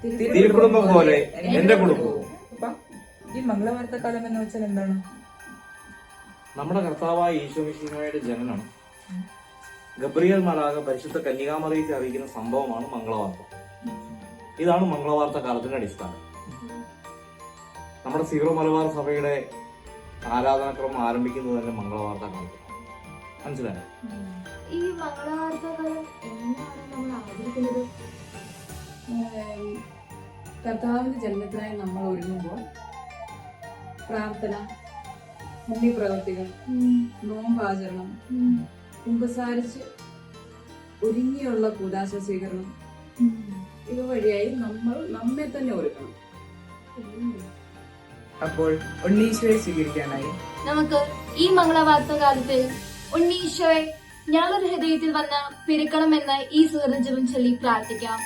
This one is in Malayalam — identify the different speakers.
Speaker 1: തിരുക്കുടുംബം പോലെ എന്റെ കുടുംബവും.
Speaker 2: ഈ മംഗളവാർത്തക്കാലം എന്ന് വെച്ചാൽ എന്താണ്?
Speaker 1: നമ്മുടെ കർത്താവായ ഈശോമിശിഹായുടെ ജനനം ഗബ്രിയേൽ മാലാഖ പരിശുദ്ധ കന്യകാമറിയത്തെ അറിയിക്കുന്ന സംഭവമാണ് മംഗളവാർത്ത. ഇതാണ് മംഗളവാർത്ത കാലത്തിന്റെ അടിസ്ഥാനം. നമ്മുടെ സീറോ മലബാർ സഭയുടെ ആരാധനാക്രമം ആരംഭിക്കുന്നത് തന്നെ മംഗളവാർത്ത കാലത്ത്. മനസ്സിലായോ?
Speaker 3: ഈ മംഗളവാർത്തകാലം എന്നാണ് നമ്മൾ ആചരിക്കുന്നത്?
Speaker 4: കർത്താവിന്റെ ജന്മത്തിനായി നമ്മൾ ഒരുങ്ങുമ്പോൾ പ്രാർത്ഥന, പുണ്യപ്രവർത്തികൾ, നോമ്പാചരണം, കുമ്പസാരിച്ച് ഒരുങ്ങിയുള്ള കൂദാശ സ്വീകരണം, ഇവ വഴിയായി നമ്മൾ നമ്മെ തന്നെ ഒരുക്കണം.
Speaker 2: അപ്പോൾ ഉണ്ണീശോയെ സ്വീകരിക്കാനായി
Speaker 3: നമുക്ക് ഈ മംഗളവാർത്ത കാലത്ത് ഉണ്ണീശോയെ ഞങ്ങളുടെ ഹൃദയത്തിൽ വന്ന് പിറക്കണമെന്ന് ഈ സുഹൃജപം ചൊല്ലി പ്രാർത്ഥിക്കാം.